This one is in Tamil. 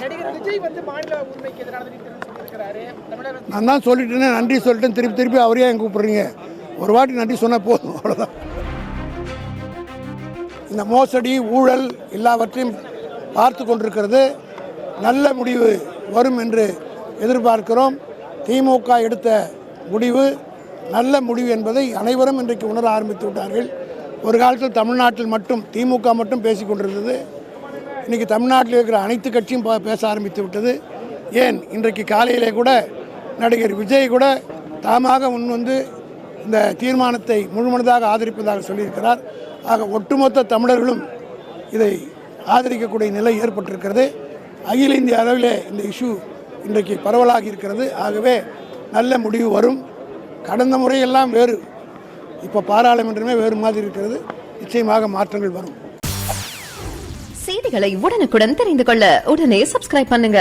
நடிகர் விஜய் வந்து மாநில உரிமைக்கு எதிரானது சொல்லியிருக்கிறாரு. நான் தான் சொல்லிட்டேன்னு நன்றி சொல்லிட்டேன். திருப்பி அவரையே எங்க கூப்பிடுறீங்க? ஒரு வாட்டி நன்றி சொன்னால் போதும், அவ்வளோதான். இந்த மோசடி ஊழல் எல்லாவற்றையும் பார்த்து கொண்டிருக்கிறது. நல்ல முடிவு வரும் என்று எதிர்பார்க்கிறோம். திமுக எடுத்த முடிவு நல்ல முடிவு என்பதை அனைவரும் இன்றைக்கு உணர ஆரம்பித்து விட்டார்கள். ஒரு காலத்தில் தமிழ்நாட்டில் மட்டும் திமுக மட்டும் பேசி கொண்டிருந்தது. இன்றைக்கி தமிழ்நாட்டில் இருக்கிற அனைத்து கட்சியும் பேச ஆரம்பித்து விட்டது. ஏன் இன்றைக்கு காலையிலே கூட நடிகர் விஜய் கூட தாமாக முன் வந்து இந்த தீர்மானத்தை முழுமனதாக ஆதரிப்பதாக சொல்லியிருக்கிறார். ஆக ஒட்டுமொத்த தமிழர்களும் இதை ஆதரிக்கக்கூடிய நிலை ஏற்பட்டிருக்கிறது. அகில இந்திய அளவிலே இந்த இஷ்யூ இன்றைக்கு பரவலாகி இருக்கிறது. ஆகவே நல்ல முடிவு வரும். கடந்த முறையெல்லாம் வேறு, இப்போ பாராளுமன்றமே வேறு மாதிரி இருக்கிறது. நிச்சயமாக மாற்றங்கள் வரும். செய்திகளை உடனுக்குடன் தெரிந்து கொள்ள உடனே சப்ஸ்கிரைப் பண்ணுங்க.